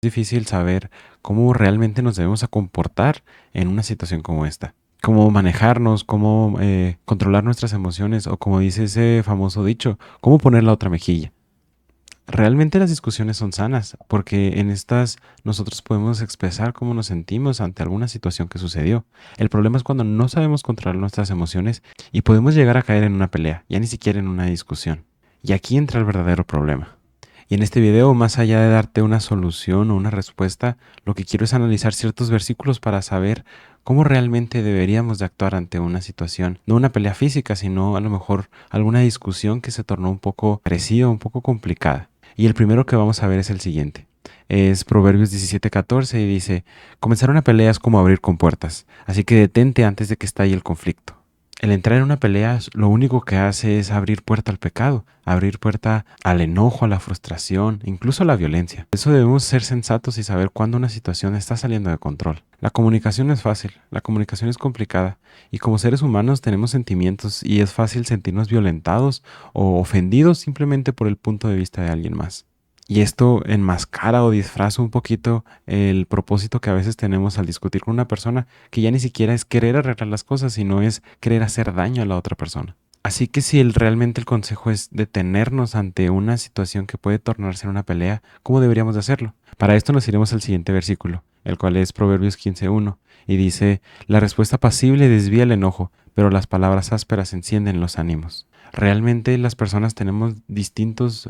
difícil saber cómo realmente nos debemos a comportar en una situación como esta. Cómo manejarnos, cómo controlar nuestras emociones o como dice ese famoso dicho, cómo poner la otra mejilla. Realmente las discusiones son sanas porque en estas nosotros podemos expresar cómo nos sentimos ante alguna situación que sucedió. El problema es cuando no sabemos controlar nuestras emociones y podemos llegar a caer en una pelea, ya ni siquiera en una discusión. Y aquí entra el verdadero problema. Y en este video, más allá de darte una solución o una respuesta, lo que quiero es analizar ciertos versículos para saber cómo realmente deberíamos de actuar ante una situación, no una pelea física, sino a lo mejor alguna discusión que se tornó un poco agresiva, un poco complicada. Y el primero que vamos a ver es el siguiente. Es Proverbios 17:14 y dice, comenzar una pelea es como abrir compuertas, así que detente antes de que estalle el conflicto. El entrar en una pelea lo único que hace es abrir puerta al pecado, abrir puerta al enojo, a la frustración, incluso a la violencia. Por eso debemos ser sensatos y saber cuándo una situación está saliendo de control. La comunicación no es fácil, la comunicación es complicada y como seres humanos tenemos sentimientos y es fácil sentirnos violentados o ofendidos simplemente por el punto de vista de alguien más. Y esto enmascara o disfraza un poquito el propósito que a veces tenemos al discutir con una persona, que ya ni siquiera es querer arreglar las cosas, sino es querer hacer daño a la otra persona. Así que si realmente el consejo es detenernos ante una situación que puede tornarse en una pelea, ¿cómo deberíamos de hacerlo? Para esto nos iremos al siguiente versículo, el cual es Proverbios 15:1, y dice, la respuesta pasible desvía el enojo, pero las palabras ásperas encienden los ánimos. Realmente las personas tenemos distintos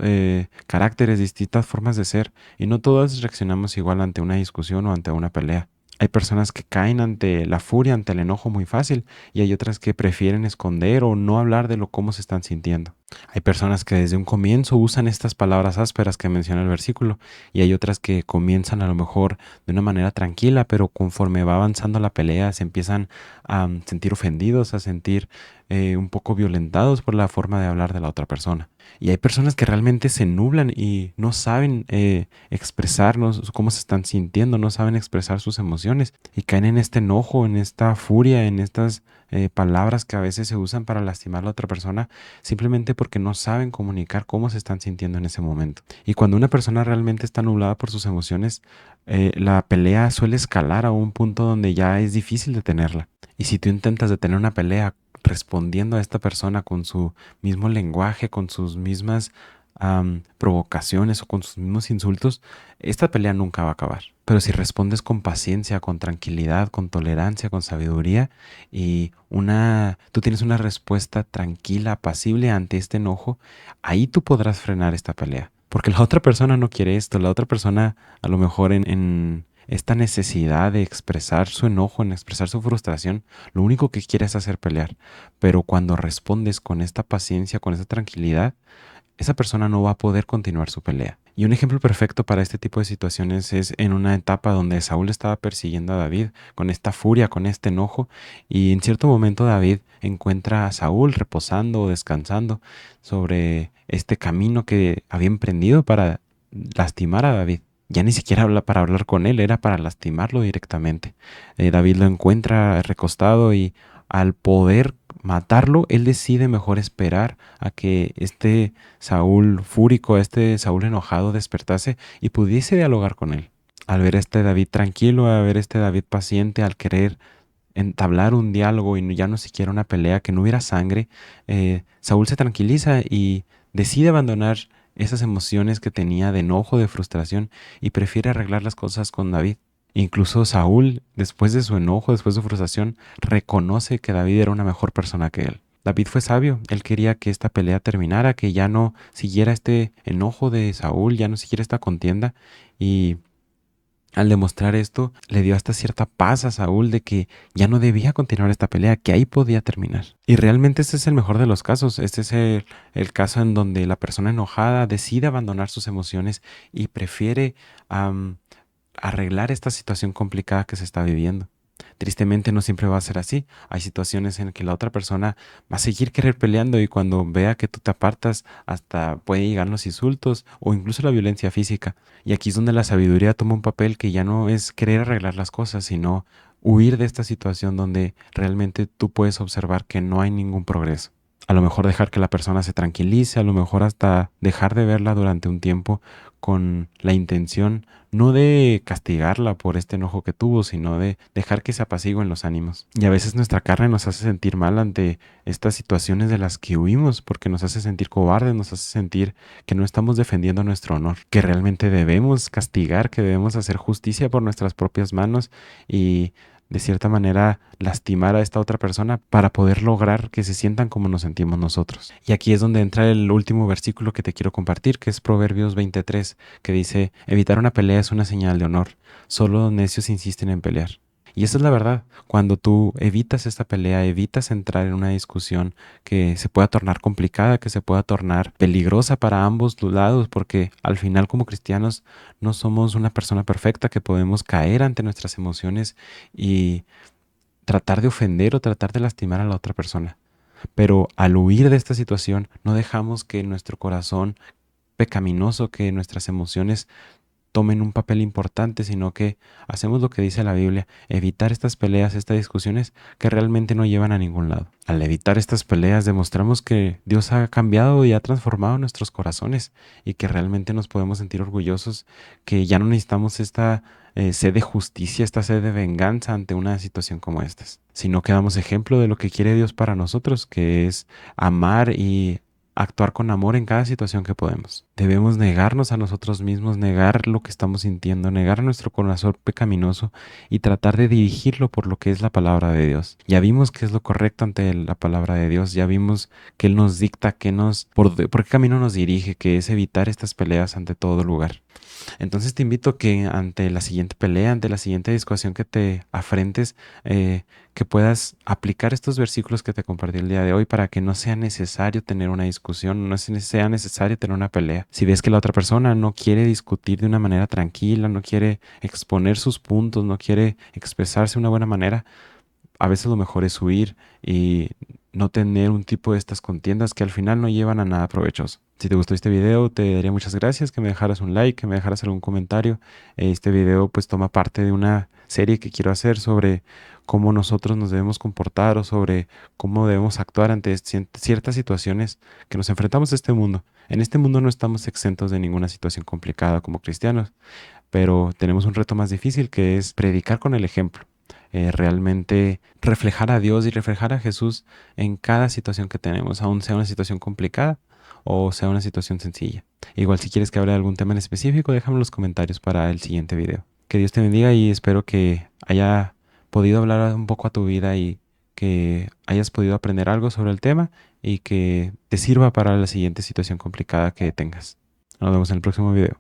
caracteres, distintas formas de ser y no todas reaccionamos igual ante una discusión o ante una pelea. Hay personas que caen ante la furia, ante el enojo muy fácil y hay otras que prefieren esconder o no hablar de lo cómo se están sintiendo. Hay personas que desde un comienzo usan estas palabras ásperas que menciona el versículo y hay otras que comienzan a lo mejor de una manera tranquila, pero conforme va avanzando la pelea se empiezan a sentir ofendidos, a sentir un poco violentados por la forma de hablar de la otra persona. Y hay personas que realmente se nublan y no saben expresarnos cómo se están sintiendo, no saben expresar sus emociones y caen en este enojo, en esta furia, en estas palabras que a veces se usan para lastimar a la otra persona simplemente porque no saben comunicar cómo se están sintiendo en ese momento. Y cuando una persona realmente está nublada por sus emociones, la pelea suele escalar a un punto donde ya es difícil detenerla. Y si tú intentas detener una pelea respondiendo a esta persona con su mismo lenguaje, con sus mismas provocaciones o con sus mismos insultos, esta pelea nunca va a acabar. Pero si respondes con paciencia, con tranquilidad, con tolerancia, con sabiduría y tú tienes una respuesta tranquila, apacible ante este enojo, ahí tú podrás frenar esta pelea. Porque la otra persona no quiere esto, la otra persona a lo mejor en esta necesidad de expresar su enojo, en expresar su frustración, lo único que quiere es hacer pelear. Pero cuando respondes con esta paciencia, con esta tranquilidad, esa persona no va a poder continuar su pelea. Y un ejemplo perfecto para este tipo de situaciones es en una etapa donde Saúl estaba persiguiendo a David con esta furia, con este enojo, y en cierto momento David encuentra a Saúl reposando o descansando sobre este camino que había emprendido para lastimar a David. Ya ni siquiera habla para hablar con él, era para lastimarlo directamente. David lo encuentra recostado y al poder matarlo, él decide mejor esperar a que este Saúl fúrico, este Saúl enojado despertase y pudiese dialogar con él. Al ver a este David tranquilo, al ver a este David paciente, al querer entablar un diálogo y ya no siquiera una pelea, que no hubiera sangre, Saúl se tranquiliza y decide abandonar esas emociones que tenía de enojo, de frustración y prefiere arreglar las cosas con David. Incluso Saúl, después de su enojo, después de su frustración, reconoce que David era una mejor persona que él. David fue sabio, él quería que esta pelea terminara, que ya no siguiera este enojo de Saúl, ya no siguiera esta contienda y al demostrar esto, le dio hasta cierta paz a Saúl de que ya no debía continuar esta pelea, que ahí podía terminar. Y realmente este es el mejor de los casos. Este es el caso en donde la persona enojada decide abandonar sus emociones y prefiere arreglar esta situación complicada que se está viviendo. Tristemente no siempre va a ser así. Hay situaciones en que la otra persona va a seguir querer peleando y cuando vea que tú te apartas hasta puede llegar los insultos o incluso la violencia física. Y aquí es donde la sabiduría toma un papel que ya no es querer arreglar las cosas, sino huir de esta situación donde realmente tú puedes observar que no hay ningún progreso. A lo mejor dejar que la persona se tranquilice, a lo mejor hasta dejar de verla durante un tiempo con la intención no de castigarla por este enojo que tuvo, sino de dejar que se apacigüen los ánimos. Y a veces nuestra carne nos hace sentir mal ante estas situaciones de las que huimos, porque nos hace sentir cobardes, nos hace sentir que no estamos defendiendo nuestro honor, que realmente debemos castigar, que debemos hacer justicia por nuestras propias manos y de cierta manera lastimar a esta otra persona para poder lograr que se sientan como nos sentimos nosotros. Y aquí es donde entra el último versículo que te quiero compartir, que es Proverbios 23, que dice: evitar una pelea es una señal de honor, solo los necios insisten en pelear. Y esa es la verdad. Cuando tú evitas esta pelea, evitas entrar en una discusión que se pueda tornar complicada, que se pueda tornar peligrosa para ambos lados, porque al final como cristianos no somos una persona perfecta que podemos caer ante nuestras emociones y tratar de ofender o tratar de lastimar a la otra persona. Pero al huir de esta situación, no dejamos que nuestro corazón pecaminoso, que nuestras emociones tomen un papel importante, sino que hacemos lo que dice la Biblia: evitar estas peleas, estas discusiones que realmente no llevan a ningún lado. Al evitar estas peleas demostramos que Dios ha cambiado y ha transformado nuestros corazones y que realmente nos podemos sentir orgullosos, que ya no necesitamos esta sed de justicia, esta sed de venganza ante una situación como esta, sino que damos ejemplo de lo que quiere Dios para nosotros, que es amar y actuar con amor en cada situación que podemos. Debemos negarnos a nosotros mismos, negar lo que estamos sintiendo, negar nuestro corazón pecaminoso y tratar de dirigirlo por lo que es la palabra de Dios. Ya vimos qué es lo correcto ante la palabra de Dios, ya vimos que Él nos dicta, por qué camino nos dirige, que es evitar estas peleas ante todo lugar. Entonces te invito a que ante la siguiente pelea, ante la siguiente discusión que te afrentes, que puedas aplicar estos versículos que te compartí el día de hoy para que no sea necesario tener una discusión, no sea necesario tener una pelea. Si ves que la otra persona no quiere discutir de una manera tranquila, no quiere exponer sus puntos, no quiere expresarse de una buena manera, a veces lo mejor es huir y no tener un tipo de estas contiendas que al final no llevan a nada provechoso. Si te gustó este video, te daría muchas gracias, que me dejaras un like, que me dejaras algún comentario. Este video pues toma parte de una serie que quiero hacer sobre cómo nosotros nos debemos comportar o sobre cómo debemos actuar ante ciertas situaciones que nos enfrentamos a este mundo. En este mundo no estamos exentos de ninguna situación complicada como cristianos, pero tenemos un reto más difícil, que es predicar con el ejemplo. Realmente reflejar a Dios y reflejar a Jesús en cada situación que tenemos, aun sea una situación complicada o sea una situación sencilla. Igual si quieres que hable de algún tema en específico, déjame en los comentarios para el siguiente video. Que Dios te bendiga y espero que haya podido hablar un poco a tu vida y que hayas podido aprender algo sobre el tema y que te sirva para la siguiente situación complicada que tengas. Nos vemos en el próximo video.